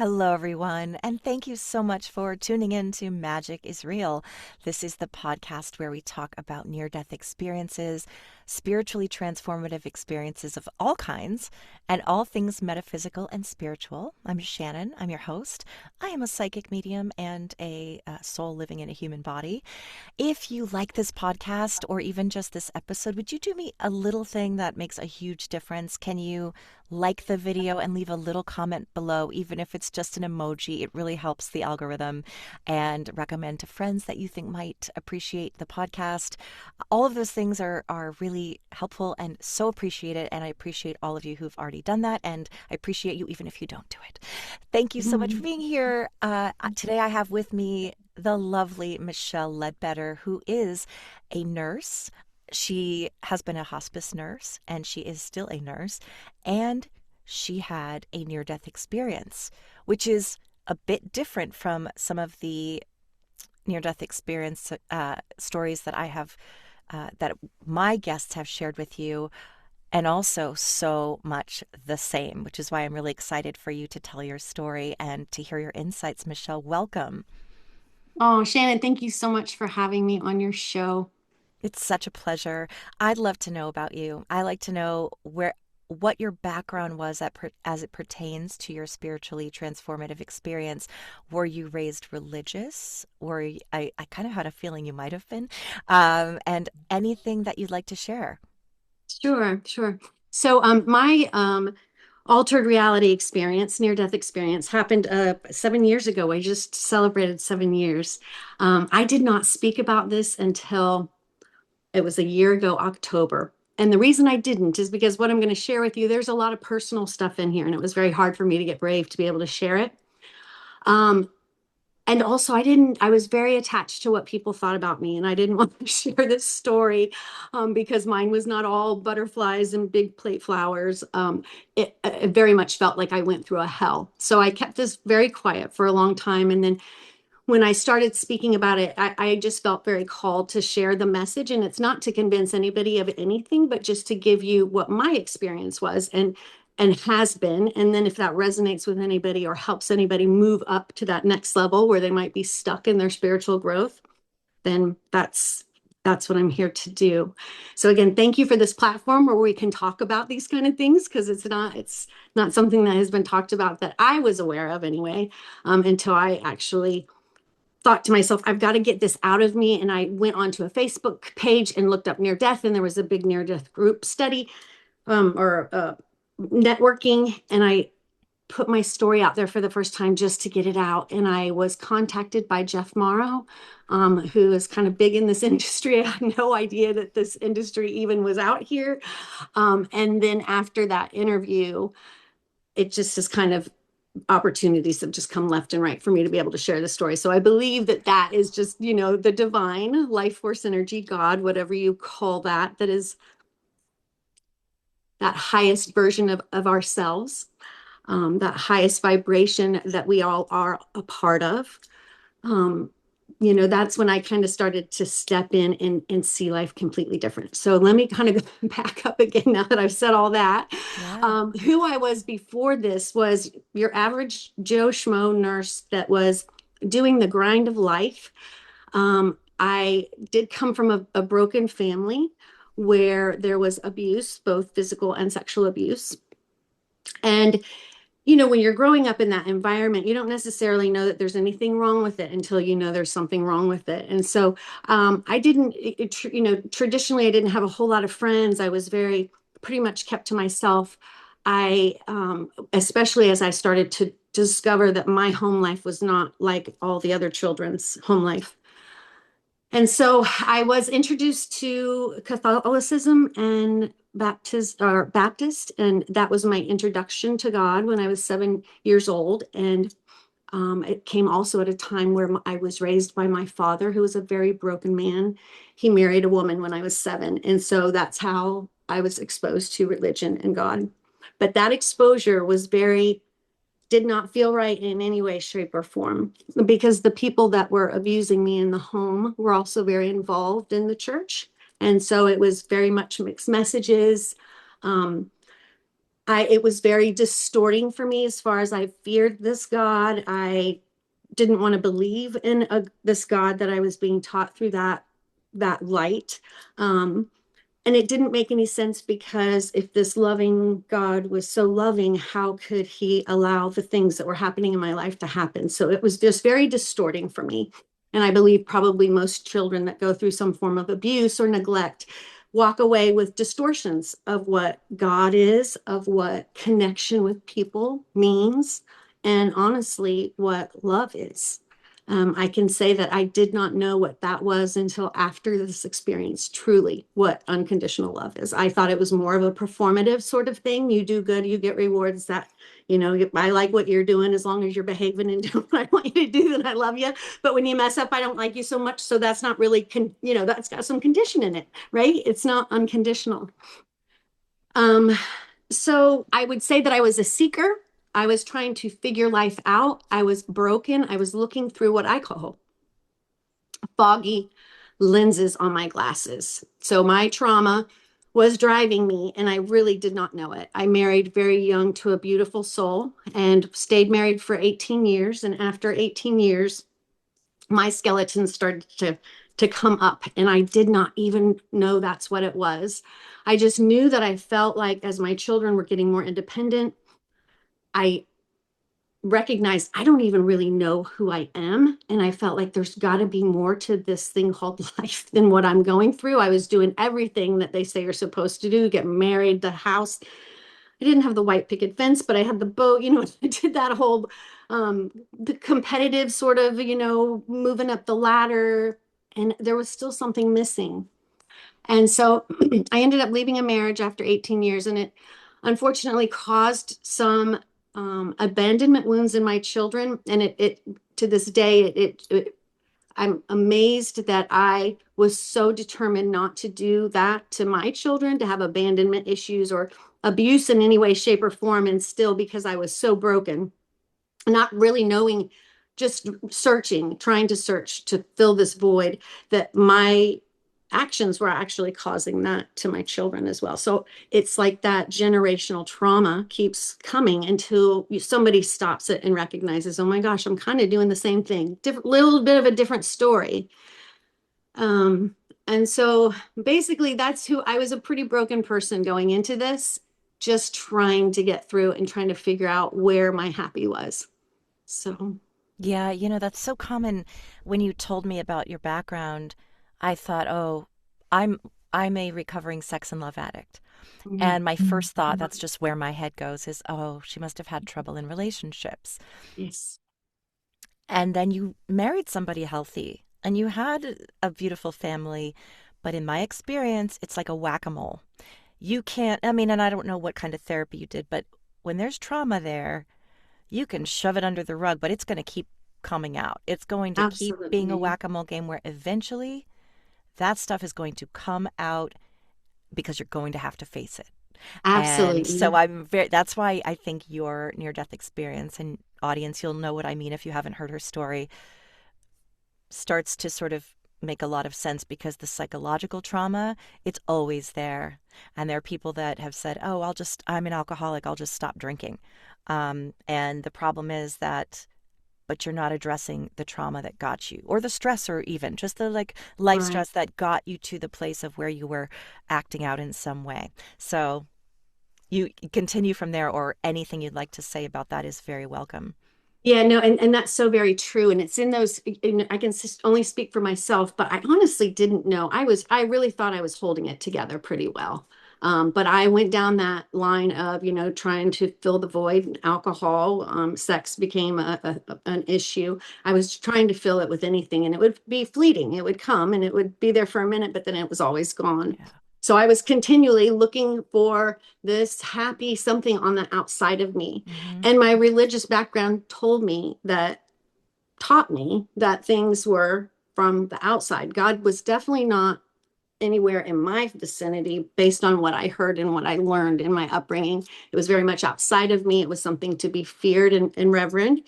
Hello, everyone, and thank you so much for tuning in to Magic is Real. This is the podcast where we talk about near death experiences, spiritually transformative experiences of all kinds, and all things metaphysical and spiritual. I'm Shannon, I'm your host. I am a psychic medium and a soul living in a human body. If you like this podcast or even just this episode, would you do me a little thing that makes a huge difference? Can you like the video and leave a little comment below, even if it's just an emoji? It really helps the algorithm, and recommend to friends that you think might appreciate the podcast. All of those things are really helpful and so appreciated, and I appreciate all of you who've already done that, and I appreciate you even if you don't do it. Thank you so much for being here. Today I have with me the lovely Michelle Ledbetter, who is a nurse. She has been a hospice nurse, and she is still a nurse, and she had a near-death experience, which is a bit different from some of the near-death experience stories that I have, that my guests have shared with you, and also so much the same, which is why I'm really excited for you to tell your story and to hear your insights. Michelle, welcome. Oh, Shannon, thank you so much for having me on your show. It's such a pleasure. I'd love to know about you. I like to know what your background was as it pertains to your spiritually transformative experience. Were you raised religious? I kind of had a feeling you might have been. And anything that you'd like to share. Sure, sure. So, my altered reality experience, near-death experience, happened 7 years ago. I just celebrated 7 years. I did not speak about this until it was a year ago, October. And the reason I didn't is because what I'm going to share with you, there's a lot of personal stuff in here, and it was very hard for me to get brave to be able to share it. Um, And also, I was very attached to what people thought about me, and I didn't want to share this story because mine was not all butterflies and big plate flowers. It very much felt like I went through a hell. So I kept this very quiet for a long time. And then when I started speaking about it, I just felt very called to share the message. And it's not to convince anybody of anything, but just to give you what my experience was and has been. And then if that resonates with anybody or helps anybody move up to that next level where they might be stuck in their spiritual growth, then that's what I'm here to do. So again, thank you for this platform where we can talk about these kind of things, because it's not something that has been talked about that I was aware of anyway, until I actually thought to myself, I've got to get this out of me. And I went onto a Facebook page and looked up near death, and there was a big near death group study, or networking. And I put my story out there for the first time just to get it out. And I was contacted by Jeff Morrow, who is kind of big in this industry. I had no idea that this industry even was out here. And then after that interview, it just is kind of opportunities have just come left and right for me to be able to share the story. So I believe that that is just, the divine life force energy, God, whatever you call that, that is that highest version of ourselves, that highest vibration that we all are a part of. Um, that's when I kind of started to step in and see life completely different. So let me kind of go back up again now that I've said all that. Yeah. Who I was before this was your average Joe Schmo nurse that was doing the grind of life. I did come from a broken family where there was abuse, both physical and sexual abuse. And when you're growing up in that environment, you don't necessarily know that there's anything wrong with it until you know there's something wrong with it. And so I didn't, traditionally, I didn't have a whole lot of friends. I was pretty much kept to myself. Especially as I started to discover that my home life was not like all the other children's home life. And so I was introduced to Catholicism and Baptist, and that was my introduction to God when I was 7 years old. And it came also at a time where I was raised by my father, who was a very broken man. He married a woman when I was 7, and so that's how I was exposed to religion and God. But that exposure did not feel right in any way, shape, or form, because the people that were abusing me in the home were also very involved in the church. And so it was very much mixed messages. Um, It was very distorting for me as far as I feared this God. I didn't want to believe in this God that I was being taught through that light. Um, and it didn't make any sense because if this loving God was so loving, how could he allow the things that were happening in my life to happen? So it was just very distorting for me. And I believe probably most children that go through some form of abuse or neglect walk away with distortions of what God is, of what connection with people means, and honestly, what love is. I can say that I did not know what that was until after this experience, truly, what unconditional love is. I thought it was more of a performative sort of thing. You do good, you get rewards. That, I like what you're doing as long as you're behaving and doing what I want you to do, then I love you. But when you mess up, I don't like you so much. So that's not really, that's got some condition in it, right? It's not unconditional. Um, so I would say that I was a seeker. I was trying to figure life out. I was broken. I was looking through what I call foggy lenses on my glasses. So my trauma was driving me, and I really did not know it. I married very young to a beautiful soul and stayed married for 18 years. And after 18 years, my skeleton started to come up, and I did not even know that's what it was. I just knew that I felt like as my children were getting more independent, I recognized I don't even really know who I am. And I felt like there's got to be more to this thing called life than what I'm going through. I was doing everything that they say you're supposed to do, get married, the house. I didn't have the white picket fence, but I had the boat, I did that whole the competitive sort of, moving up the ladder. And there was still something missing. And so I ended up leaving a marriage after 18 years, and it unfortunately caused some abandonment wounds in my children. And it to this day, I'm amazed that I was so determined not to do that to my children, to have abandonment issues or abuse in any way, shape, or form. And still, because I was so broken, not really knowing, just searching, trying to search to fill this void, that my actions were actually causing that to my children as well. So it's like that generational trauma keeps coming until somebody stops it and recognizes, oh my gosh, I'm kind of doing the same thing, different, little bit of a different story. Um, and so basically, that's who I was, a pretty broken person going into this, just trying to get through and trying to figure out where my happy was. So, Yeah, that's so common. When you told me about your background, I thought, oh, I'm I'm a recovering sex and love addict. mm, And my first thought, that's just where my head goes, is, oh, she must have had trouble in relationships. yes, And then you married somebody healthy and you had a beautiful family. But in my experience, it's like a whack-a-mole. You can't, I mean, and I don't know what kind of therapy you did, but when there's trauma there, you can shove it under the rug, but it's going to keep coming out. It's going to keep being a absolutely. whack-a-mole game where eventually that stuff is going to come out because you're going to have to face it. And so Absolutely. that's why I think your near death experience, and audience, you'll know what I mean if you haven't heard her story, starts to sort of make a lot of sense because the psychological trauma, it's always there. And there are people that have said, oh, I'm an alcoholic, I'll just stop drinking. And the problem is that, but you're not addressing the trauma that got you, or the stressor, even just the like life Right. stress that got you to the place of where you were acting out in some way. So you continue from there, or anything you'd like to say about that is very welcome. Yeah, no, and that's so very true. And it's in those, and I can only speak for myself, but I honestly didn't know. I really thought I was holding it together pretty well. But I went down that line of, trying to fill the void. Alcohol, sex became an issue. I was trying to fill it with anything, and it would be fleeting. It would come and it would be there for a minute, but then it was always gone. Yeah. So I was continually looking for this happy something on the outside of me. Hmm. And my religious background taught me that things were from the outside. God was definitely not anywhere in my vicinity based on what I heard and what I learned in my upbringing. It was very much outside of me. It was something to be feared and revered.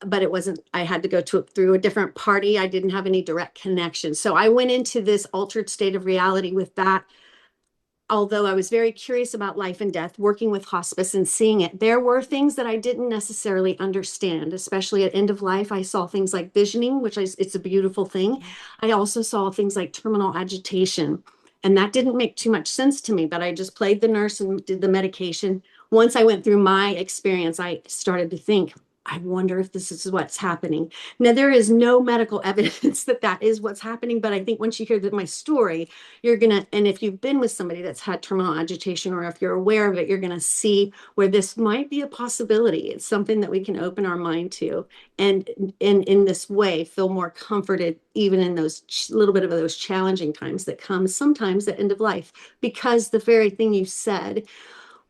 But it wasn't, I had to go through a different party. I didn't have any direct connection. So I went into this altered state of reality with that although I was very curious about life and death, working with hospice and seeing it, there were things that I didn't necessarily understand, especially at end of life. I saw things like visioning, it's a beautiful thing. Yeah. I also saw things like terminal agitation, and that didn't make too much sense to me, but I just played the nurse and did the medication. Once I went through my experience, I started to think, I wonder if this is what's happening. Now, there is no medical evidence that that is what's happening, but I think once you hear my story, you're gonna, and if you've been with somebody that's had terminal agitation, or if you're aware of it, you're gonna see where this might be a possibility. It's something that we can open our mind to, and in this way feel more comforted, even in those little bit of those challenging times that come sometimes at end of life, because the very thing you said,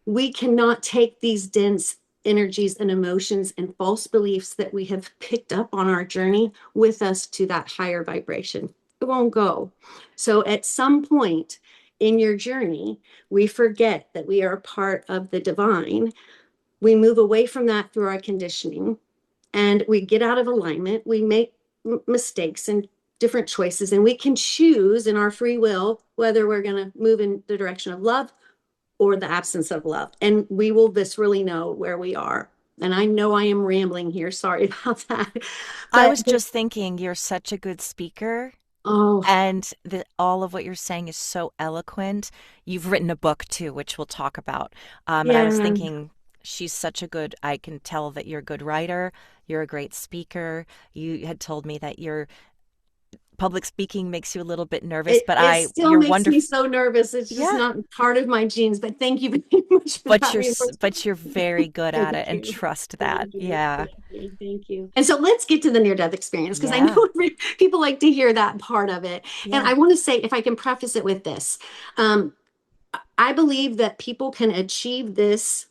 we cannot take these dense energies and emotions and false beliefs that we have picked up on our journey with us to that higher vibration. It won't go. So at some point in your journey, we forget that we are part of the divine. We move away from that through our conditioning, and we get out of alignment. We make mistakes and different choices, and we can choose in our free will whether we're going to move in the direction of love or the absence of love. And we will viscerally know where we are. And I know I am rambling here. Sorry about that. I But was just thinking you're such a good speaker. oh, And all of what you're saying is so eloquent. You've written a book too, which we'll talk about. And I was yeah. thinking, she's such a good, I can tell that you're a good writer. You're a great speaker. You had told me that your public speaking makes you a little bit nervous, but It still you're makes me wonderful. so nervous. It's just Yeah. not part of my genes. But thank you very much for that reinforcement. But you're very good at it, Thank and you. trust that. Thank you. Yeah. Thank you. Thank you. And so let's get to the near death experience, because I Yeah. know people like to hear that part of it. And Yeah. I want to say, if I can preface it with this, um, I believe that people can achieve this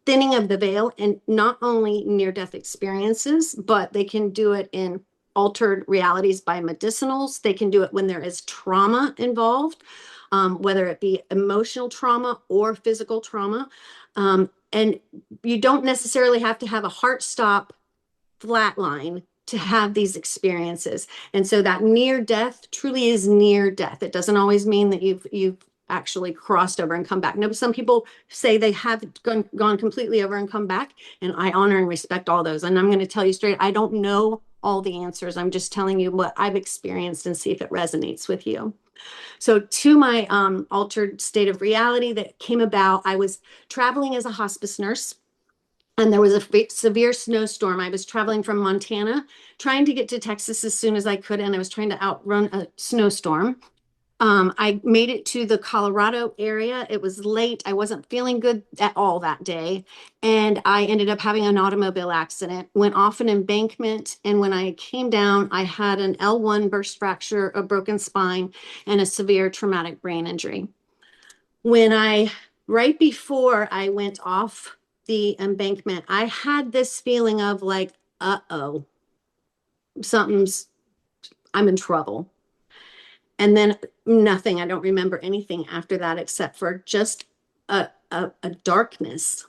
thinning of the veil and not only near death experiences, but they can do it in altered realities by medicinals. They can do it when there is trauma involved, whether it be emotional trauma or physical trauma. And you don't necessarily have to have a heart stop flatline to have these experiences. And so that near death truly is near death. It doesn't always mean that you've actually crossed over and come back. No, some people say they have gone completely over and come back, and I honor and respect all those. And I'm going to tell you straight, I don't know all the answers. I'm just telling you what I've experienced and see if it resonates with you. So to my altered state of reality that came about, I was traveling as a hospice nurse, and there was a severe snowstorm. I was traveling from Montana, trying to get to Texas as soon as I could, and I was trying to outrun a snowstorm. I made it to the Colorado area. It was late. I wasn't feeling good at all that day. And I ended up having an automobile accident, went off an embankment. And when I came down, I had an L1 burst fracture, a broken spine, and a severe traumatic brain injury. Right before I went off the embankment, I had this feeling of like, uh-oh, something's, I'm in trouble. And then nothing. I don't remember anything after that except for just a darkness.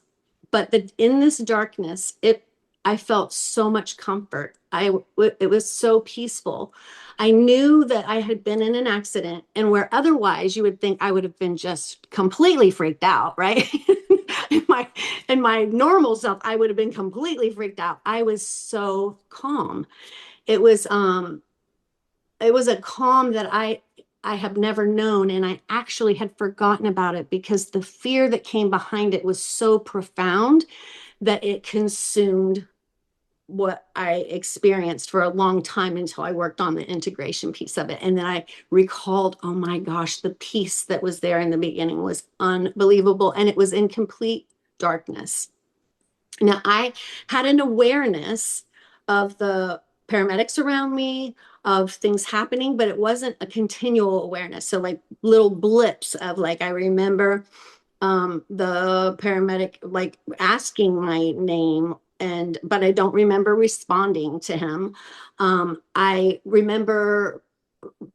But in this darkness, I felt so much comfort. It was so peaceful. I knew that I had been in an accident, and where otherwise you would think I would have been just completely freaked out, right? In my normal self, I would have been completely freaked out. I was so calm. It was um it was a calm that I have never known, and I actually had forgotten about it because the fear that came behind it was so profound that it consumed what I experienced for a long time until I worked on the integration piece of it. And then I recalled, oh my gosh, the peace that was there in the beginning was unbelievable, and it was in complete darkness. Now, I had an awareness of the paramedics around me, of things happening, but it wasn't a continual awareness. So, like little blips of, like, I remember the paramedic like asking my name, and but I don't remember responding to him. I remember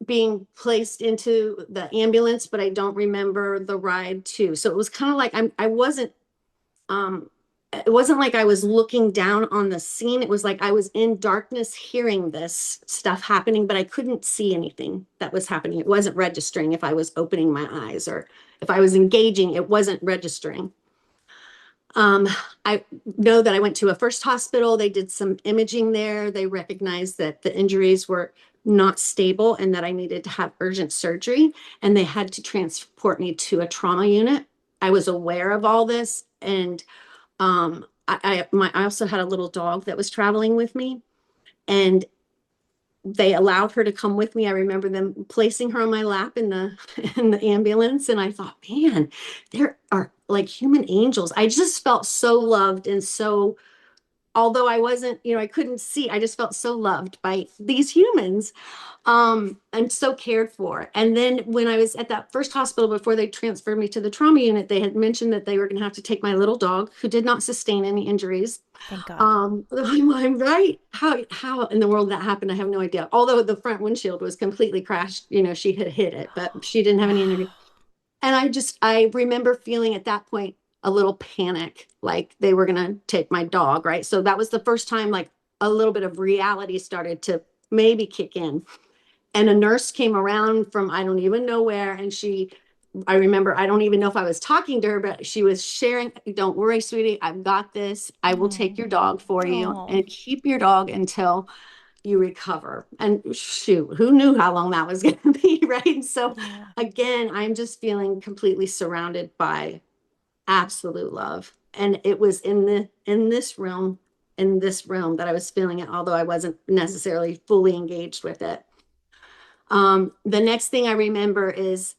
being placed into the ambulance, but I don't remember the ride too. So it was kind of like I wasn't it wasn't like I was looking down on the scene. It was like I was in darkness hearing this stuff happening, but I couldn't see anything that was happening. It wasn't registering if I was opening my eyes or if I was engaging, it wasn't registering. Um, I know that I went to a first hospital. They did some imaging there. They recognized that the injuries were not stable and that I needed to have urgent surgery. And they had to transport me to a trauma unit. I was aware of all this. And I also had a little dog that was traveling with me. And they allowed her to come with me. I remember them placing her on my lap in the in the ambulance, and I thought, man, there are like human angels. I just felt so loved and so, although I wasn't, I couldn't see, I just felt so loved by these humans, and so cared for. And then when I was at that first hospital before they transferred me to the trauma unit, they had mentioned that they were going to have to take my little dog, who did not sustain any injuries. Thank God. I'm right. How in the world that happened, I have no idea. Although the front windshield was completely crashed, she had hit it, but she didn't have any injury. Wow. And I remember feeling at that point a little panic, like they were gonna take my dog, right? So that was the first time like a little bit of reality started to maybe kick in. And a nurse came around from I don't even know where, and I remember, I don't even know if I was talking to her, but she was sharing, don't worry, sweetie, I've got this. I will take Oh. your dog for you Oh. and keep your dog until you recover. And shoot, who knew how long that was going to be, right? So Yeah. again, I'm just feeling completely surrounded by absolute love. And it was in this realm that I was feeling it, although I wasn't necessarily fully engaged with it. The next thing I remember is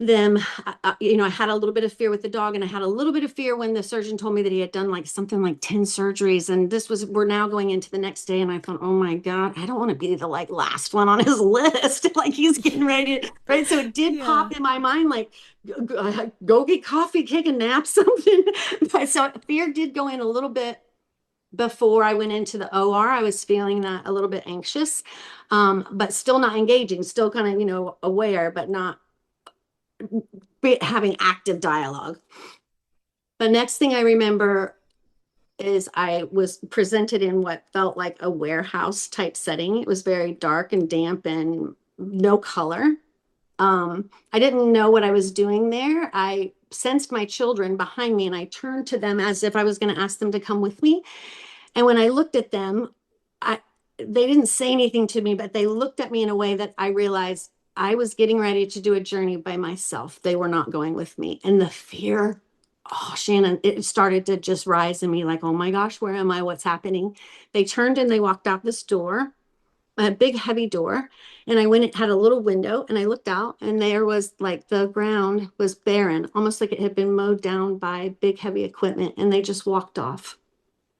them, I had a little bit of fear with the dog, and I had a little bit of fear when the surgeon told me that he had done like something like 10 surgeries. And we're now going into the next day. And I thought, oh my God, I don't want to be the like last one on his list. Like he's getting ready to, right? So it did Yeah. pop in my mind, like, go get coffee, take a nap, something. But so fear did go in a little bit before I went into the OR. I was feeling that a little bit anxious, but still not engaging, still kind of, aware, but not having active dialogue. The next thing I remember is I was presented in what felt like a warehouse type setting. It was very dark and damp and no color. I didn't know what I was doing there. I sensed my children behind me, and I turned to them as if I was going to ask them to come with me. And when I looked at them, I they didn't say anything to me, but they looked at me in a way that I realized I was getting ready to do a journey by myself. They were not going with me. And the fear, oh, Shannon, it started to just rise in me like, oh my gosh, where am I? What's happening? They turned and they walked out this door, a big, heavy door. And I went, it had a little window, and I looked out, and there was like the ground was barren, almost like it had been mowed down by big, heavy equipment. And they just walked off.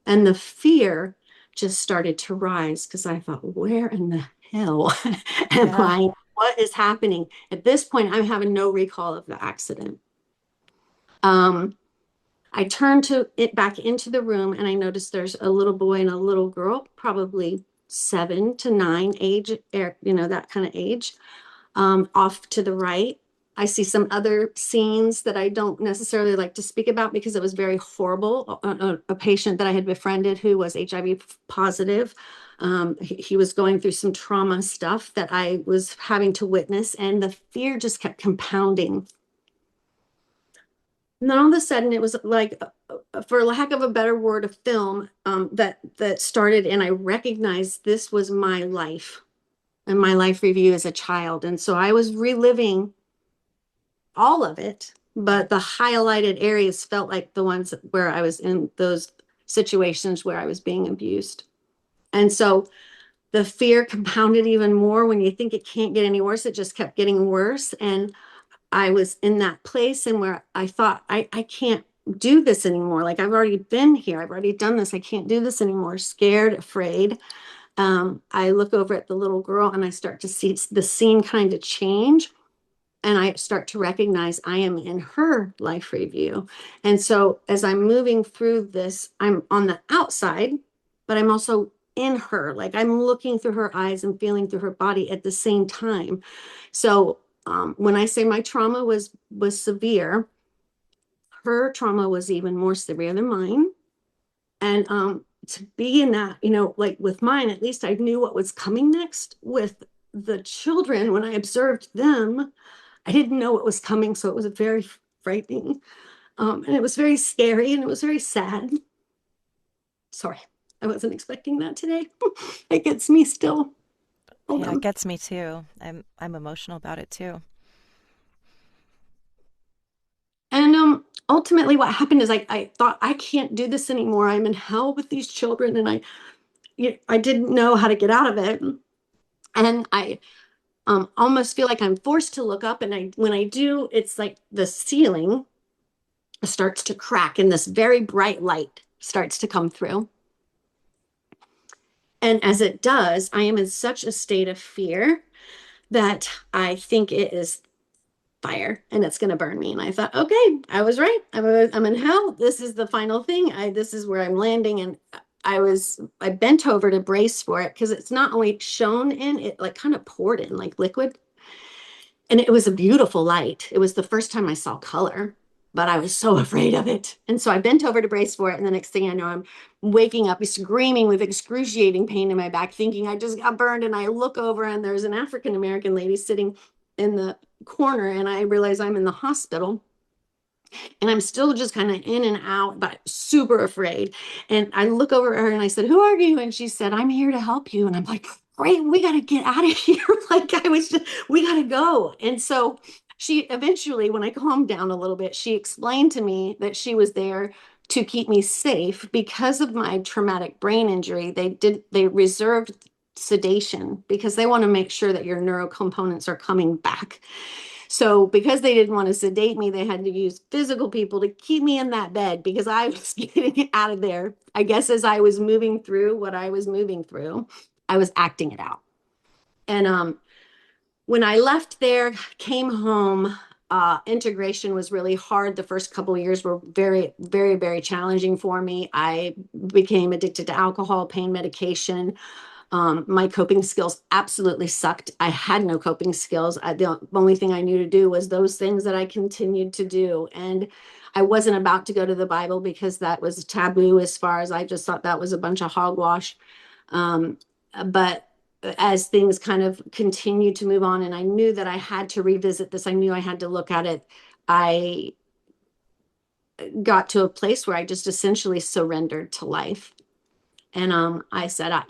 And the fear just started to rise because I thought, where in the hell am Yeah. I? What is happening? At this point, I'm having no recall of the accident. Um, I turned to it back into the room, and I noticed there's a little boy and a little girl, probably 7 to 9 age, that kind of age, off to the right. I see some other scenes that I don't necessarily like to speak about because it was very horrible. A patient that I had befriended who was HIV positive. He was going through some trauma stuff that I was having to witness, and the fear just kept compounding. And then all of a sudden, it was like, for lack of a better word, a film that started, and I recognized this was my life and my life review as a child. And so I was reliving all of it, but the highlighted areas felt like the ones where I was in those situations where I was being abused. And so the fear compounded even more. When you think it can't get any worse, it just kept getting worse. And I was in that place and where I thought, I can't do this anymore. Like I've already been here. I've already done this. I can't do this anymore. Scared, afraid. I look over at the little girl and I start to see the scene kind of change. And I start to recognize I am in her life review. And so as I'm moving through this, I'm on the outside, but I'm also in her. Like I'm looking through her eyes and feeling through her body at the same time. So when I say my trauma was severe, her trauma was even more severe than mine. And to be in that, you know, like with mine, at least I knew what was coming next. With the children, when I observed them, I didn't know what was coming. So it was very frightening. And it was very scary and it was very sad. Sorry, I wasn't expecting that today. It gets me still. Hold Yeah, it on. gets me too. I'm emotional about it too. And ultimately what happened is I thought I can't do this anymore. I'm in hell with these children and I didn't know how to get out of it. And I almost feel like I'm forced to look up, and when I do, it's like the ceiling starts to crack and this very bright light starts to come through. And as it does, I am in such a state of fear that I think it is fire and it's going to burn me. And I thought, okay, I was right. I'm in hell. This is the final thing. This is where I'm landing. And I bent over to brace for it because it's not only shown in, it like kind of poured in like liquid. And it was a beautiful light. It was the first time I saw color, but I was so afraid of it. And so I bent over to brace for it. And the next thing I know, I'm waking up screaming with excruciating pain in my back, thinking I just got burned. And I look over and there's an African American lady sitting in the corner. And I realize I'm in the hospital. And I'm still just kind of in and out, but super afraid. And I look over at her and I said, "Who are you?" And she said, "I'm here to help you." And I'm like, "Great, we got to get out of here." Like I was just, we got to go. And so she eventually, when I calmed down a little bit, she explained to me that she was there to keep me safe because of my traumatic brain injury. They reserved sedation because they want to make sure that your neurocomponents are coming back. So because they didn't want to sedate me, they had to use physical people to keep me in that bed because I was getting out of there. I guess as I was moving through what I was moving through, I was acting it out. And when I left there, came home, integration was really hard. The first couple of years were very, very, very challenging for me. I became addicted to alcohol, pain medication. My coping skills absolutely sucked. I had no coping skills. The only thing I knew to do was those things that I continued to do. And I wasn't about to go to the Bible because that was taboo as far as I just thought that was a bunch of hogwash. But as things kind of continued to move on, and I knew that I had to revisit this, I knew I had to look at it. I got to a place where I just essentially surrendered to life. And I said, I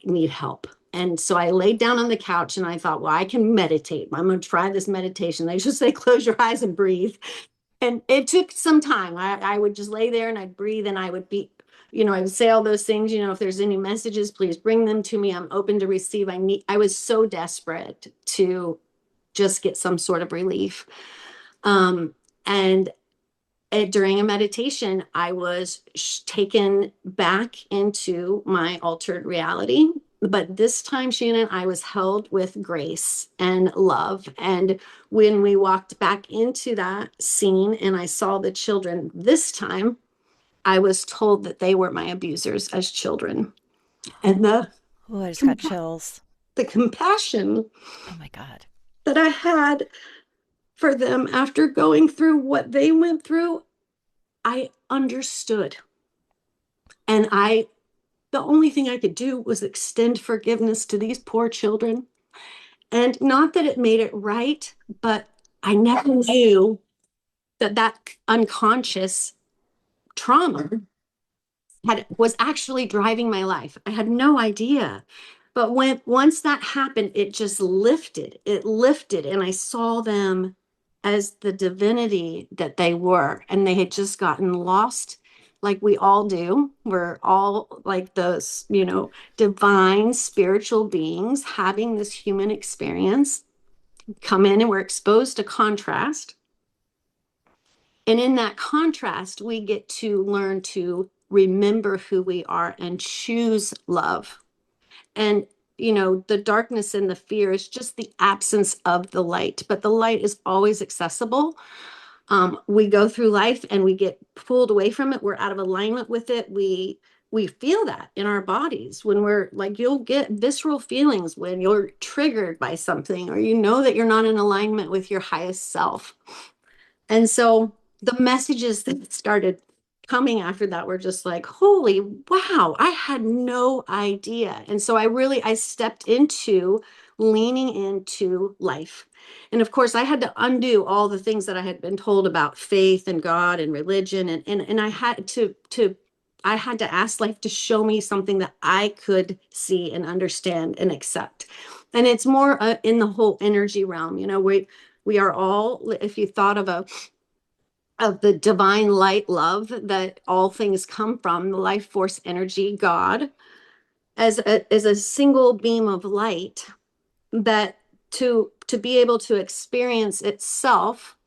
need help. And so I laid down on the couch and I thought, well, I can meditate. I'm going to try this meditation. They just say, close your eyes and breathe. And it took some time. I would just lay there and I'd breathe and I would be, I would say all those things, if there's any messages, please bring them to me. I'm open to receive. I was so desperate to just get some sort of relief. And during a meditation, I was taken back into my altered reality. But this time, Shannon, I was held with grace and love. And when we walked back into that scene and I saw the children this time, I was told that they were my abusers as children. And Oh, I just got chills. the compassion Oh my God. that I had for them after going through what they went through, I understood. And the only thing I could do was extend forgiveness to these poor children. And not that it made it right, but I never knew that unconscious trauma was actually driving my life. I had no idea. But once that happened, it just lifted. It lifted, and I saw them as the divinity that they were, and they had just gotten lost, like we all do. We're all like those, divine spiritual beings having this human experience. Come in, and we're exposed to contrast. And in that contrast, we get to learn to remember who we are and choose love. And, the darkness and the fear is just the absence of the light, but the light is always accessible. We go through life and we get pulled away from it. We're out of alignment with it. We feel that in our bodies when we're like, you'll get visceral feelings when you're triggered by something, or that you're not in alignment with your highest self. And so the messages that started coming after that were just like, holy wow, I had no idea. And so I stepped into leaning into life. And of course, I had to undo all the things that I had been told about faith and God and religion. And I had I had to ask life to show me something that I could see and understand and accept. And it's more in the whole energy realm. You know, we are all, if you thought of the divine light love that all things come from, the life force energy, God, as a single beam of light that to be able to experience itself.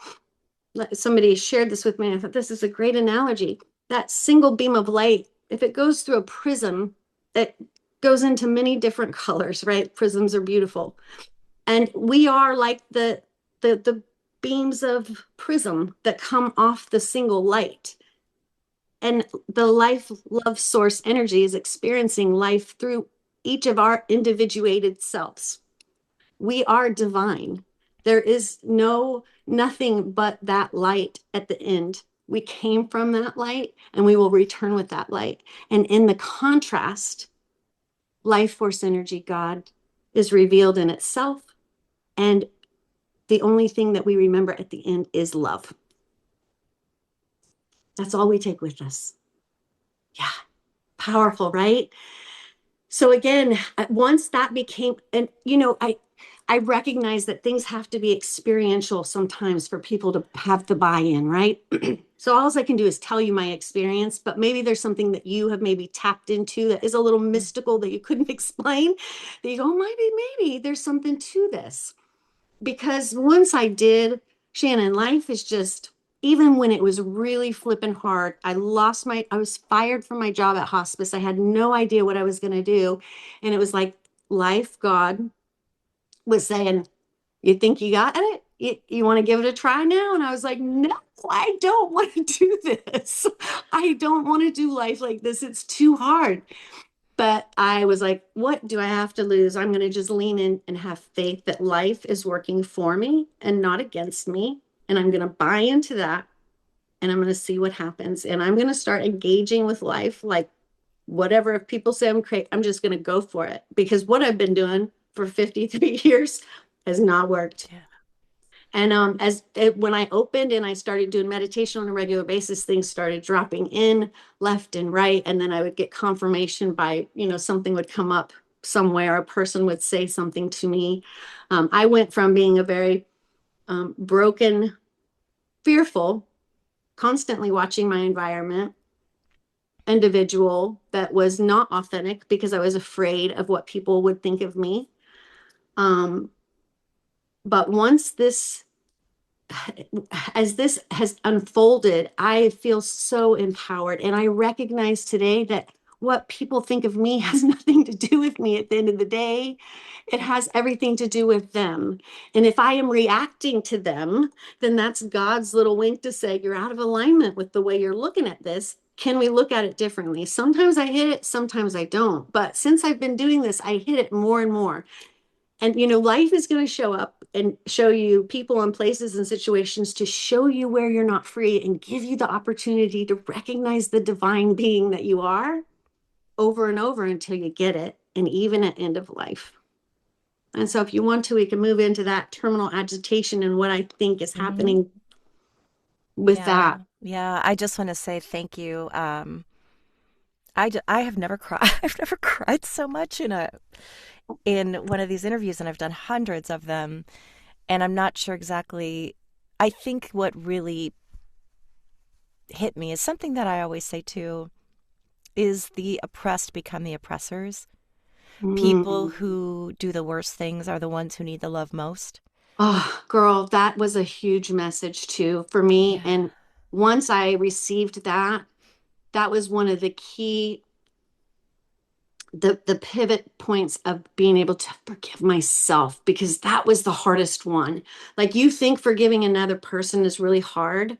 Somebody shared this with me. I thought this is a great analogy. That single beam of light, if it goes through a prism, it goes into many different colors, right? Prisms are beautiful. And we are like the beams of prism that come off the single light. And the life love source energy is experiencing life through each of our individuated selves. We are divine. There is nothing but that light at the end. We came from that light and we will return with that light. And in the contrast, life force energy, God, is revealed in itself. And the only thing that we remember at the end is love. That's all we take with us. Yeah, powerful, right? So again, once that became, and I recognize that things have to be experiential sometimes for people to have the buy-in, right? So all I can do is tell you my experience, but maybe there's something that you have maybe tapped into that is a little mystical that you couldn't explain. That you go, maybe there's something to this. Because once I did, Shannon, life is just, even when it was really flipping hard, I was fired from my job at hospice. I had no idea what I was going to do. And it was like life, God was saying, you think you got it? You want to give it a try now? And I was like, no, I don't want to do this. I don't want to do life like this. It's too hard. But I was like, what do I have to lose? I'm going to just lean in and have faith that life is working for me and not against me. And I'm going to buy into that and I'm going to see what happens. And I'm going to start engaging with life like whatever. If people say I'm crazy, I'm just going to go for it because what I've been doing for 53 years has not worked. Yeah. And when I opened and I started doing meditation on a regular basis, things started dropping in left and right. And then I would get confirmation by, something would come up somewhere, a person would say something to me. I went from being a very broken, fearful, constantly watching my environment individual that was not authentic because I was afraid of what people would think of me. But once this as this has unfolded, I feel so empowered. And I recognize today that what people think of me has nothing to do with me at the end of the day. It has everything to do with them. And if I am reacting to them, then that's God's little wink to say, you're out of alignment with the way you're looking at this. Can we look at it differently? Sometimes I hit it, sometimes I don't. But since I've been doing this, I hit it more and more. And life is going to show up and show you people and places and situations to show you where you're not free and give you the opportunity to recognize the divine being that you are over and over until you get it, and even at end of life. And so if you want to, we can move into that terminal agitation and what I think is Hmm. happening with Yeah. that. Yeah. I just want to say thank you. I have never cried. I've never cried so much in one of these interviews, and I've done hundreds of them. And I'm not sure exactly. I think what really hit me is something that I always say too is the oppressed become the oppressors. People Mm. who do the worst things are the ones who need the love most. Oh, girl, that was a huge message too for me. Yeah. And once I received that, that was one of the key the pivot points of being able to forgive myself because that was the hardest one. Like you think forgiving another person is really hard,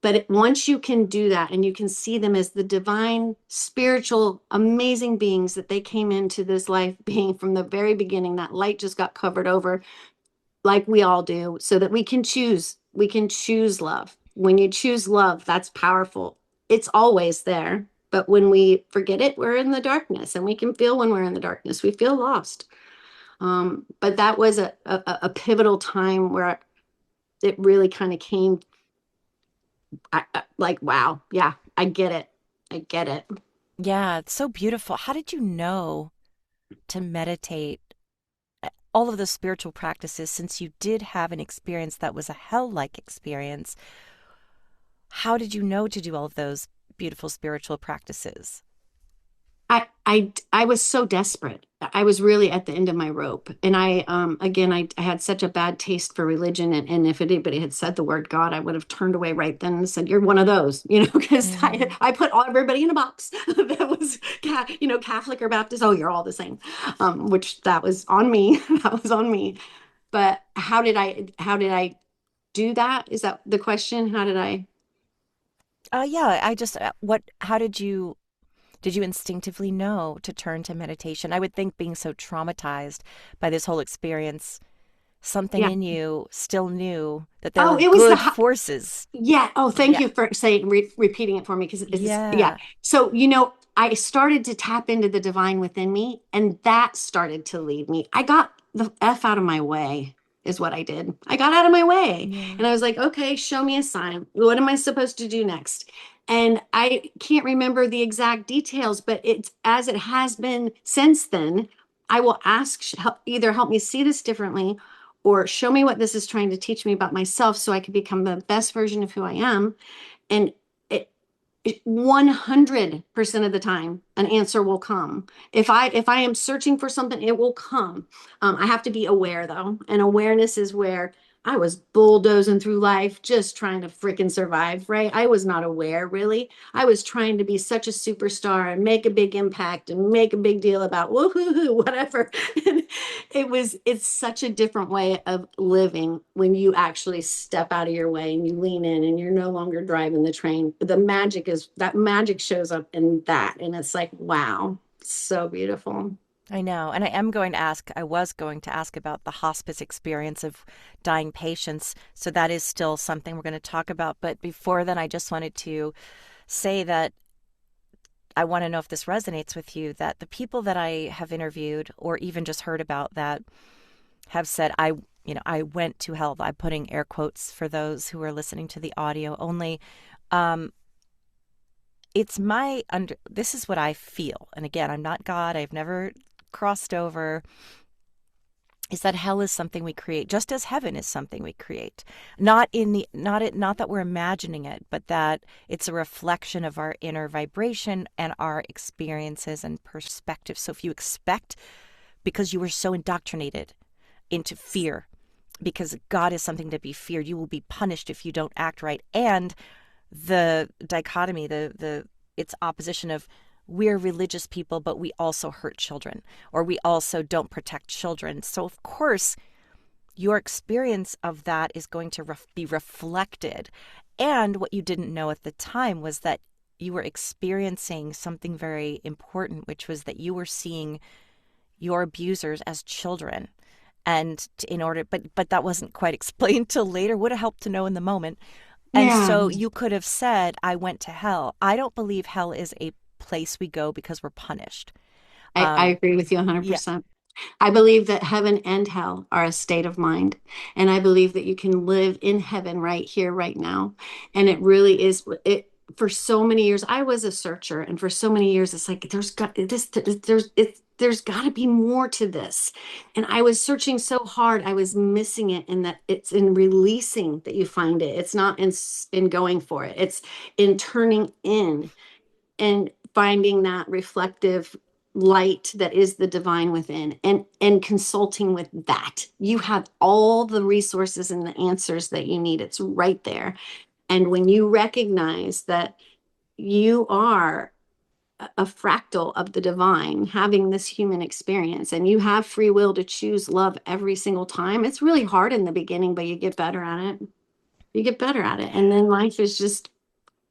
but once you can do that and you can see them as the divine, spiritual, amazing beings that they came into this life being from the very beginning, that light just got covered over like we all do so that we can choose We can choose love. When you choose love, that's powerful. It's always there. But when we forget it, we're in the darkness, and we can feel when we're in the darkness. We feel lost. But that was a pivotal time where it really kind of came like, wow, yeah, I get it. I get it. Yeah, it's so beautiful. How did you know to meditate all of those spiritual practices since you did have an experience that was a hell-like experience? How did you know to do all of those beautiful spiritual practices? I was so desperate. I was really at the end of my rope. And again, I had such a bad taste for religion. And if anybody had said the word God, I would have turned away right then and said, "You're one of those," because Hmm. I put everybody in a box that was, Catholic or Baptist. Oh, you're all the same. Which that was on me. That was on me. But how did I do that? Is that the question? How did I? Yeah, I just, how did you instinctively know to turn to meditation? I would think being so traumatized by this whole experience, something Yeah. in you still knew that there Oh, were it was good forces. yeah. Oh, thank Yeah. you for saying repeating it for me because it's yeah. Yeah. So, I started to tap into the divine within me, and that started to lead me. I got the F out of my way, is what I did. I got out of my way, Yeah. and I was like, okay, show me a sign. What am I supposed to do next? And I can't remember the exact details, but it's as it has been since then. I will ask, either help me see this differently, or show me what this is trying to teach me about myself so I can become the best version of who I am. And it, 100% of the time, an answer will come. If I am searching for something, it will come. I have to be aware though, and awareness is where I was bulldozing through life just trying to freaking survive, right? I was not aware really. I was trying to be such a superstar and make a big impact and make a big deal about woohoo, whatever. And it's such a different way of living when you actually step out of your way and you lean in and you're no longer driving the train. That magic shows up in that. And it's like, wow, so beautiful. I know. And I was going to ask about the hospice experience of dying patients. So that is still something we're going to talk about. But before then, I just wanted to say that I want to know if this resonates with you, that the people that I have interviewed or even just heard about that have said, I went to hell. I'm putting air quotes for those who are listening to the audio only. Um, it's this is what I feel. And again, I'm not God. I've never crossed over, is that hell is something we create, just as heaven is something we create. Not that we're imagining it, but that it's a reflection of our inner vibration and our experiences and perspective. So if you expect, because you were so indoctrinated into fear, because God is something to be feared, you will be punished if you don't act right. And the dichotomy, the its opposition of, we're religious people, but we also hurt children, or we also don't protect children. So, of course, your experience of that is going to be reflected. And what you didn't know at the time was that you were experiencing something very important, which was that you were seeing your abusers as children. And but that wasn't quite explained till later. Would have helped to know in the moment. And Yeah, so you could have said, I went to hell. I don't believe hell is a place we go because we're punished. I Um, agree with you yeah, 100%. I believe that heaven and hell are a state of mind. And I believe that you can live in heaven right here, right now. And it really is it for so many years. I was a searcher, and for so many years, it's like there's got to be more to this. And I was searching so hard, I was missing it, and that it's in releasing that you find it. It's not in going for it. It's in turning in and finding that reflective light that is the divine within, and consulting with that. You have all the resources and the answers that you need. It's right there. And when you recognize that you are a fractal of the divine having this human experience, and you have free will to choose love every single time, it's really hard in the beginning, but you get better at it. You get better at it, and then life is just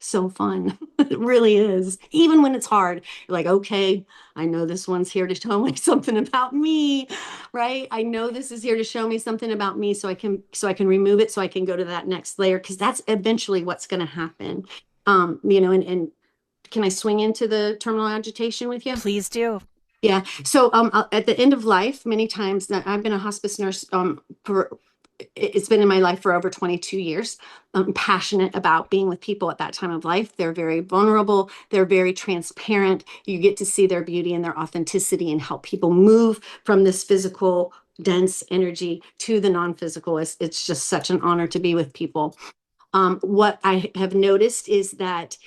so fun. It really is. Even when it's hard, you're like, okay, I know this one's here to show me something about me, right? I know this is here to show me something about me so I can remove it so I can go to that next layer because that's eventually what's going to happen. And can I swing into the terminal agitation with you? Please do. Yeah. So at the end of life, many times I've been a hospice nurse for it's been in my life for over 22 years. I'm passionate about being with people at that time of life. They're very vulnerable. They're very transparent. You get to see their beauty and their authenticity and help people move from this physical, dense energy to the non-physical. It's just such an honor to be with people. What I have noticed is that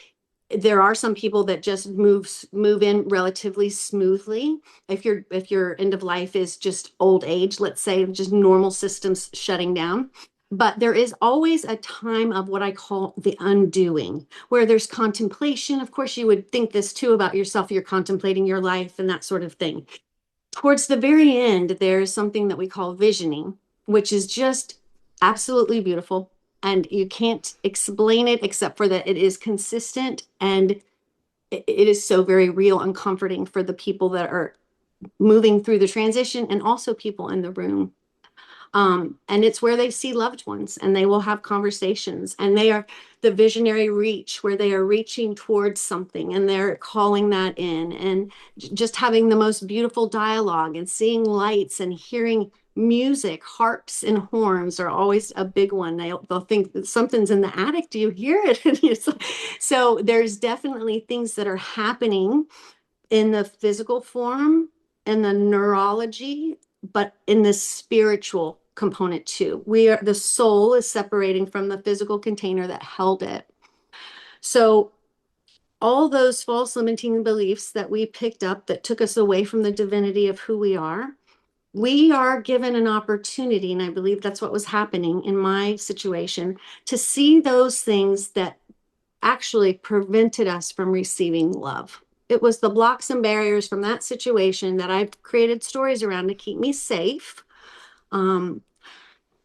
there are some people that just move in relatively smoothly. If your end of life is just old age, let's say, just normal systems shutting down. But there is always a time of what I call the undoing, where there's contemplation. Of course, you would think this too about yourself. You're contemplating your life and that sort of thing. Towards the very end, there's something that we call visioning, which is just absolutely beautiful. And you can't explain it except for that it is consistent and it is so very real and comforting for the people that are moving through the transition and also people in the room. And it's where they see loved ones and they will have conversations and they are the visionary reach where they are reaching towards something and they're calling that in and just having the most beautiful dialogue and seeing lights and hearing music. Harps and horns are always a big one. They'll think that something's in the attic. Do you hear it? So there's definitely things that are happening in the physical form and the neurology, but in the spiritual component too. The soul is separating from the physical container that held it. So all those false limiting beliefs that we picked up that took us away from the divinity of who we are given an opportunity, and I believe that's what was happening in my situation, to see those things that actually prevented us from receiving love. It was the blocks and barriers from that situation that I've created stories around to keep me safe, um,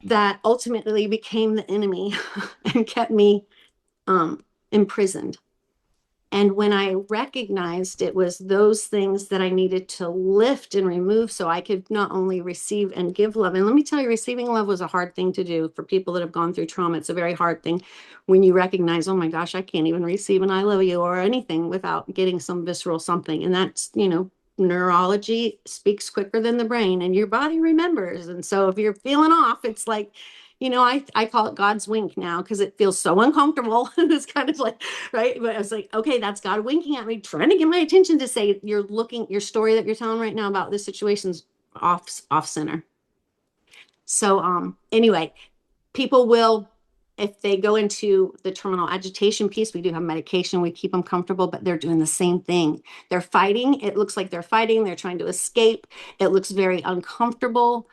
that ultimately became the enemy and kept me imprisoned. And when I recognized it was those things that I needed to lift and remove so I could not only receive and give love. And let me tell you, receiving love was a hard thing to do for people that have gone through trauma. It's a very hard thing when you recognize, oh my gosh, I can't even receive an I love you or anything without getting some visceral something. And that's, neurology speaks quicker than the brain and your body remembers. And so if you're feeling off, it's like, I call it God's wink now because it feels so uncomfortable. It's kind of like, right. But I was like, okay, that's God winking at me, trying to get my attention to say, your story that you're telling right now about this situation's off center. So, anyway, people will, if they go into the terminal agitation piece, we do have medication, we keep them comfortable, but they're doing the same thing. They're fighting. It looks like they're fighting. They're trying to escape. It looks very uncomfortable,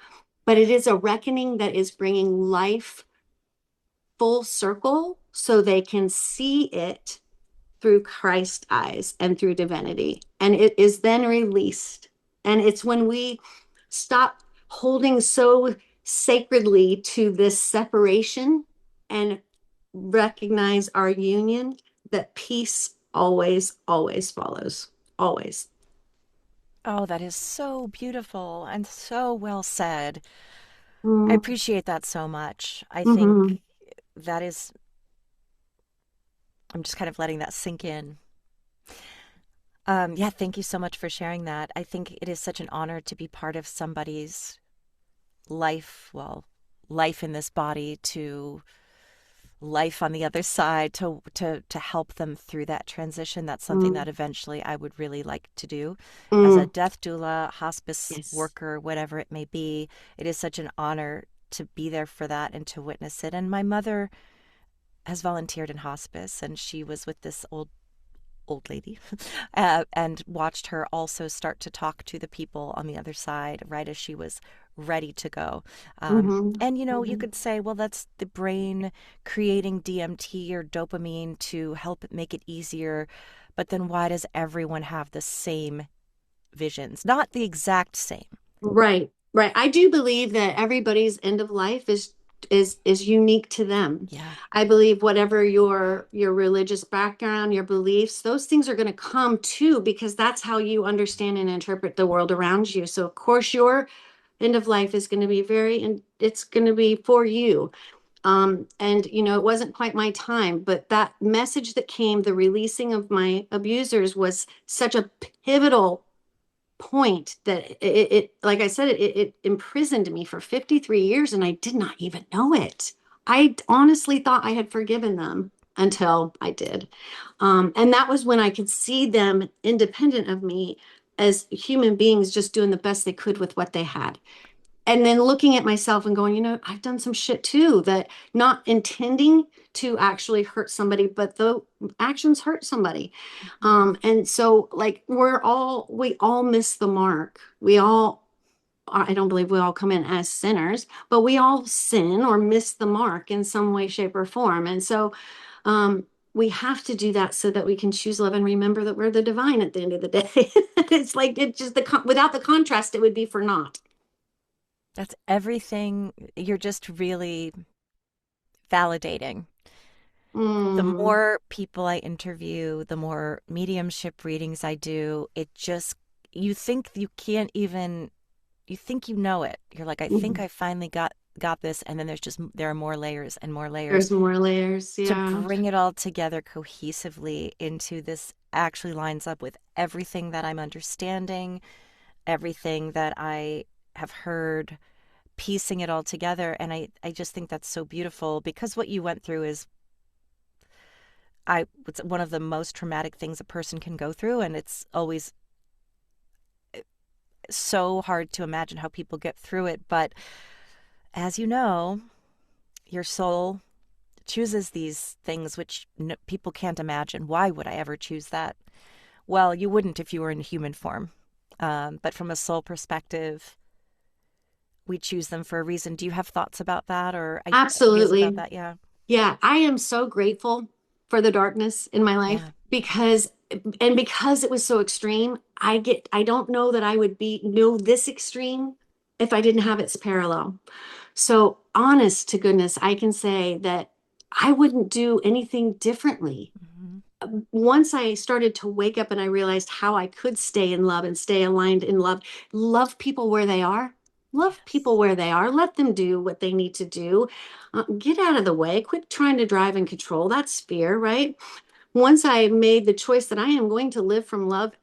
but it is a reckoning that is bringing life full circle so they can see it through Christ's eyes and through divinity. And it is then released. And it's when we stop holding so sacredly to this separation and recognize our union that peace always, always follows. Always. Oh, that is so beautiful and so well said. I Mm-hmm. appreciate that so much. I Mm-hmm. think that is, I'm just kind of letting that sink in. Yeah, thank you so much for sharing that. I think it is such an honor to be part of somebody's life, well, life in this body to life on the other side to help them through that transition. That's something that eventually I would really like to do as a Mm-hmm. death doula, hospice Yes. worker, whatever it may be. It is such an honor to be there for that and to witness it. And my mother has volunteered in hospice, and she was with this old lady and watched her also start to talk to the people on the other side right as she was ready to go. Mm-hmm. And you Mm-hmm. could say, well, that's the brain creating DMT or dopamine to help it make it easier. But then why does everyone have the same visions? Not the exact same. Right, right. I do believe that everybody's end of life is is unique to them. Yeah. I believe whatever your religious background, your beliefs, those things are going to come too, because that's how you understand and interpret the world around you. So of course your end of life is going to be very, and it's going to be for you. And it wasn't quite my time, but that message that came, the releasing of my abusers, was such a pivotal point that like I said, it imprisoned me for 53 years and I did not even know it. I honestly thought I had forgiven them until I did. And that was when I could see them independent of me as human beings, just doing the best they could with what they had. And then looking at myself and going, I've done some shit too, that not intending to actually hurt somebody, but the actions hurt somebody. Mhm. And so like we all miss the mark. I don't believe we all come in as sinners, but we all sin or miss the mark in some way, shape, or form. And so we have to do that so that we can choose love and remember that we're the divine at the end of the day. It's like, without the contrast, it would be for naught. That's everything. You're just really validating. The Mm. more people I interview, the more mediumship readings I do, it just, you think you can't even, you think you know it. You're like, I think Mhm. I finally got this, and then there are more layers and more layers There's more layers. to Yeah. bring it all together cohesively into this actually lines up with everything that I'm understanding, everything that I have heard, piecing it all together. And I just think that's so beautiful because what you went through is it's one of the most traumatic things a person can go through. And it's always so hard to imagine how people get through it. But as you know, your soul chooses these things which people can't imagine. Why would I ever choose that? Well, you wouldn't if you were in human form. But from a soul perspective, we choose them for a reason. Do you have thoughts about that or ideas about Absolutely. that? Yeah. Yeah. I am so grateful for the darkness in my life Yeah. because it was so extreme, I don't know that I would know this extreme if I didn't have its parallel. So honest to goodness, I can say that I wouldn't do anything differently. Hmm. Once I started to wake up and I realized how I could stay in love and stay aligned in love, love people where they are, love Yes. people where they are, let them do what they need to do. Get out of the way, quit trying to drive and control. That's fear, right? Once I made the choice that I am going to live from love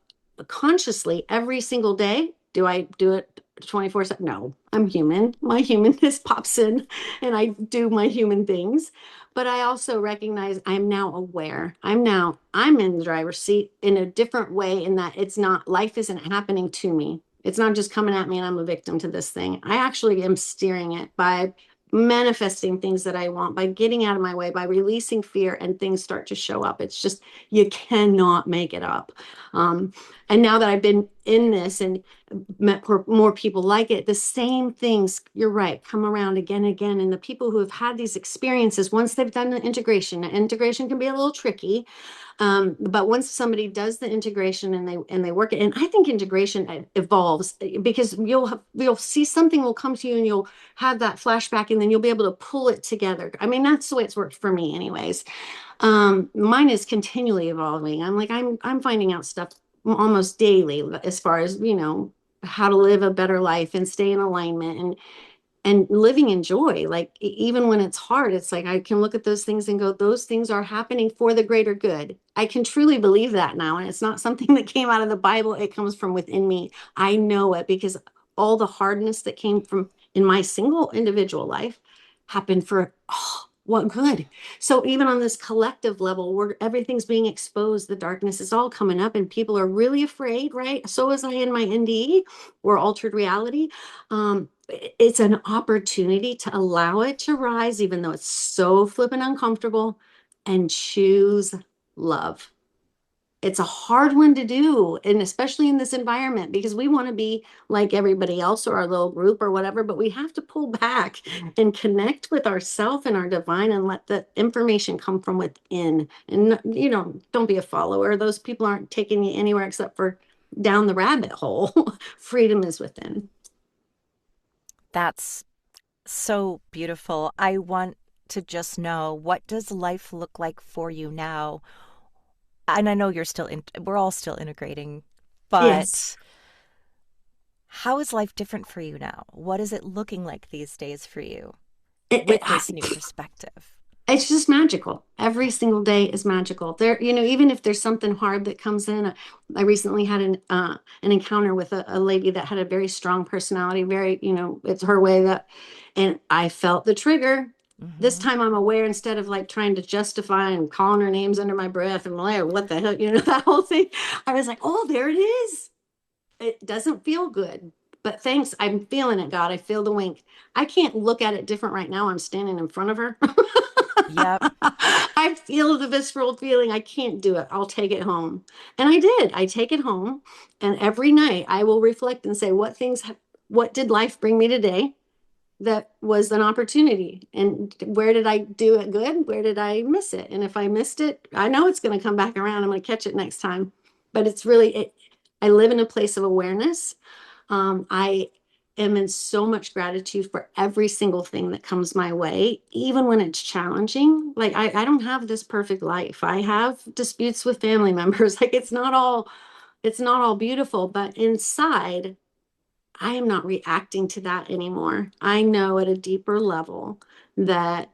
consciously every single day, do I do it 24/7? No, I'm human. My humanness pops in and I do my human things. But I also recognize I'm now aware. I'm in the driver's seat in a different way, in that life isn't happening to me. It's not just coming at me and I'm a victim to this thing. I actually am steering it by manifesting things that I want, by getting out of my way, by releasing fear, and things start to show up. It's just, you cannot make it up. Um, and now that I've been in this and met more people like it, the same things, you're right, come around again and again. And the people who have had these experiences, once they've done the integration can be a little tricky. But once somebody does the integration and they work it, and I think integration evolves, because you'll see something will come to you and you'll have that flashback and then you'll be able to pull it together. I mean, that's the way it's worked for me anyways. Mine is continually evolving. I'm finding out stuff almost daily as far as, how to live a better life and stay in alignment and living in joy. Like even when it's hard, it's like I can look at those things and go, those things are happening for the greater good. I can truly believe that now. And it's not something that came out of the Bible, it comes from within me. I know it because all the hardness that came from in my single individual life happened for, oh, what good. So even on this collective level, where everything's being exposed, the darkness is all coming up and people are really afraid, right? So was I in my NDE or altered reality. It's an opportunity to allow it to rise, even though it's so flippin' uncomfortable, and choose love. It's a hard one to do, and especially in this environment, because we want to be like everybody else or our little group or whatever, but we have to pull back and connect with ourself and our divine and let the information come from within. And, don't be a follower. Those people aren't taking you anywhere except for down the rabbit hole. Freedom is within. That's So beautiful. I want to just know, what does life look like for you now? And I know we're all still integrating, Yes. but how is life different for you now? What is it looking like these days for you It, it, with this new perspective? it's just magical. Every single day is magical. There, even if there's something hard that comes in, I recently had an encounter with a lady that had a very strong personality, very, it's her way that, and I felt the trigger. This Hmm. time I'm aware instead of like trying to justify and calling her names under my breath and like, what the hell, that whole thing. I was like, oh, there it is. It doesn't feel good, but thanks. I'm feeling it, God. I feel the wink. I can't look at it different right now. I'm standing in front of her. Yep. I feel the visceral feeling. I can't do it. I'll take it home. And I did. I take it home. And every night I will reflect and say, what did life bring me today that was an opportunity? And where did I do it good? Where did I miss it? And if I missed it, I know it's going to come back around. I'm going to catch it next time. But I live in a place of awareness. I am in so much gratitude for every single thing that comes my way, even when it's challenging. Like I don't have this perfect life. I have disputes with family members. Like it's not all beautiful, but inside, I am not reacting to that anymore. I know at a deeper level that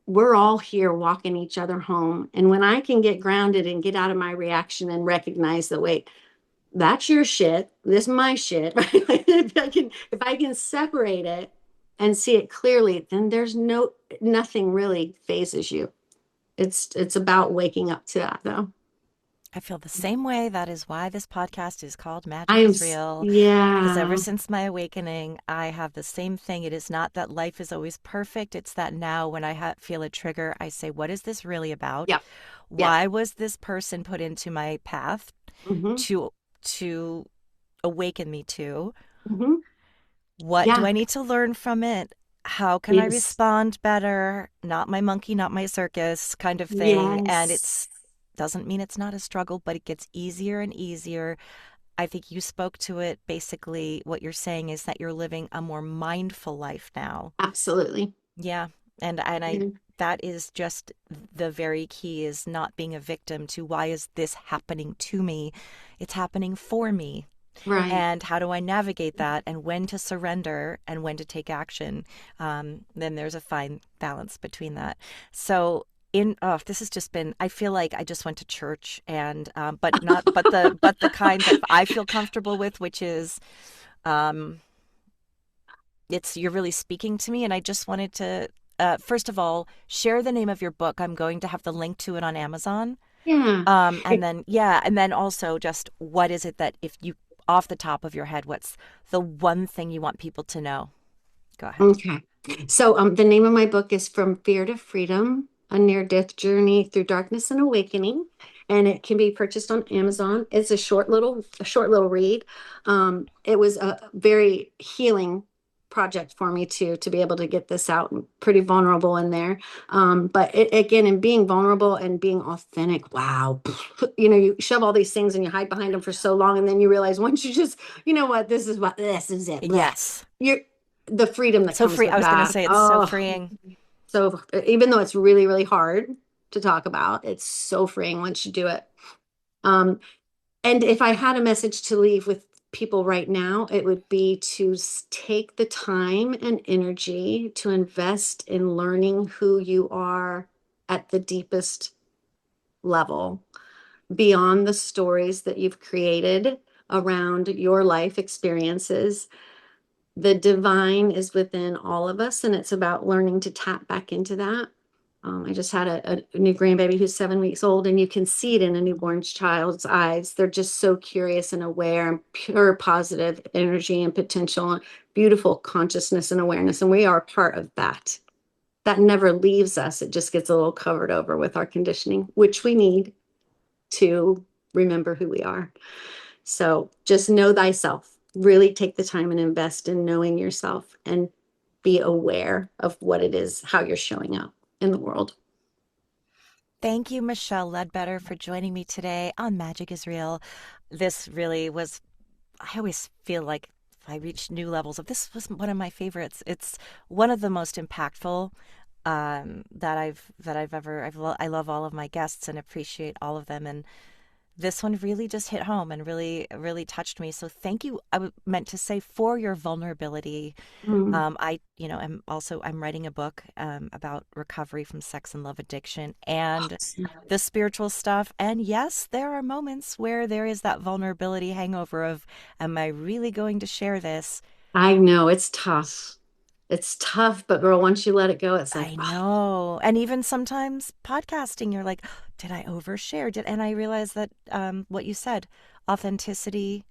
we're all here walking each other home. And when I can get grounded and get out of my reaction and recognize that, wait, that's your shit. This is my shit. Right? If I can separate it and see it clearly, then there's nothing really phases you. It's about waking up to that though. I feel the same way. That is why this podcast is called I Magic am, is Real. Because ever yeah, since my awakening, I have the same thing. It is not that life is always perfect. It's that now, when I feel a trigger, I say, what is this really about? yep, yep, Why was this person put into my path mm-hmm, to to awaken me to? mm-hmm, What do yeah, I need to learn from it? How can I yes, respond better? Not my monkey, not my circus kind of thing. And yes, it's doesn't mean it's not a struggle, but it gets easier and easier. I think you spoke to it. Basically, what you're saying is that you're living a more mindful life now. absolutely. Yeah. And I Yeah, that is just the very key, is not being a victim to, why is this happening to me? It's happening for me. right. And how do I navigate that, and when to surrender and when to take action? Then there's a fine balance between that. So this has just been, I feel like I just went to church, and but the kind that I feel comfortable with, which is um, you're really speaking to me. And I just wanted to first of all share the name of your book. I'm going to have the link to it on Amazon. Yeah. And then, yeah, and then also, just what is it that, if you, off the top of your head, what's the one thing you want people to know? Go ahead. Okay. So the name of my book is From Fear to Freedom, a near-death journey through darkness and awakening. And it can be purchased on Amazon. It's a short little read. It was a very healing project for me to be able to get this out. I'm pretty vulnerable in there. But again, in being vulnerable and being authentic, wow. You shove all these things and you hide behind them for so long, and then you realize once you just, this is it. Bleh. Yes. You're the freedom that So comes free. I with was going to that. say, it's so Oh, freeing. so even though it's really, really hard to talk about, it's so freeing once you do it. Um, and if I had a message to leave with people right now, it would be to take the time and energy to invest in learning who you are at the deepest level, beyond the stories that you've created around your life experiences. The divine is within all of us, and it's about learning to tap back into that. I just had a new grandbaby who's 7 weeks old, and you can see it in a newborn child's eyes. They're just so curious and aware, and pure positive energy and potential, and beautiful consciousness and awareness. And we are part of that. That never leaves us. It just gets a little covered over with our conditioning, which we need to remember who we are. So just know thyself. Really take the time and invest in knowing yourself, and be aware of what it is, how you're showing up in the world. Thank you, Michelle Ledbetter, for joining me today on Magic is Real. This really was, I always feel like I reached new levels of this was one of my favorites. It's one of the most impactful that I've ever I love all of my guests and appreciate all of them, and this one really just hit home and really touched me. So thank you. Meant to say for your vulnerability. Mm. I'm writing a book about recovery from sex and love addiction and Awesome. the spiritual stuff. And yes, there are moments where there is that vulnerability hangover of, am I really going to share this? I know it's tough. It's tough, but girl, once you let it go, it's like, I oh, know. And even sometimes podcasting, you're like, did I overshare? And I realized that what you said, authenticity,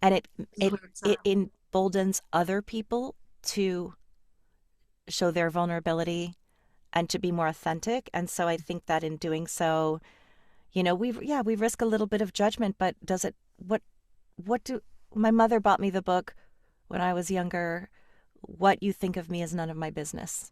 and this is it where it's it at. emboldens other people to show their vulnerability and to be more authentic. And so I think that in doing so, we risk a little bit of judgment, but does it what do my mother bought me the book when I was younger. What you think of me is none of my business.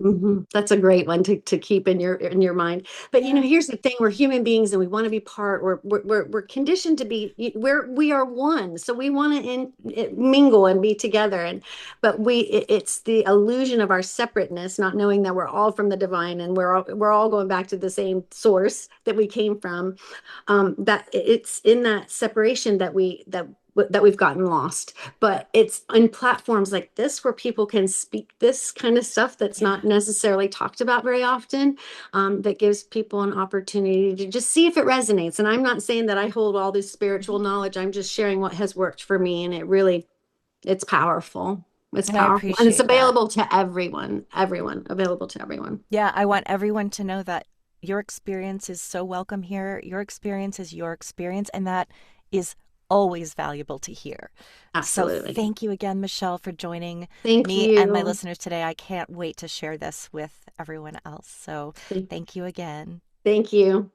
That's a great one to keep in your mind. But Yeah. here's the thing: we're human beings, and we want to be part. We're conditioned to be. We are one, so we want to mingle and be together. But it's the illusion of our separateness, not knowing that we're all from the divine, and we're all going back to the same source that we came from. That it's in that separation that we've gotten lost. But it's in platforms like this where people can speak this kind of stuff that's Yeah. not necessarily talked about very often, that gives people an opportunity to just see if it resonates. And I'm not saying that I hold all this spiritual Mhm. knowledge. I'm just sharing what has worked for me, and it's powerful. It's And I powerful, and it's appreciate that. available to everyone. Everyone, available to everyone. Yeah, I want everyone to know that your experience is so welcome here. Your experience is your experience, and that is always valuable to hear. So Absolutely. thank you again, Michelle, for joining Thank me and my you. listeners today. I can't wait to share this with everyone else. So thank you again. Thank you.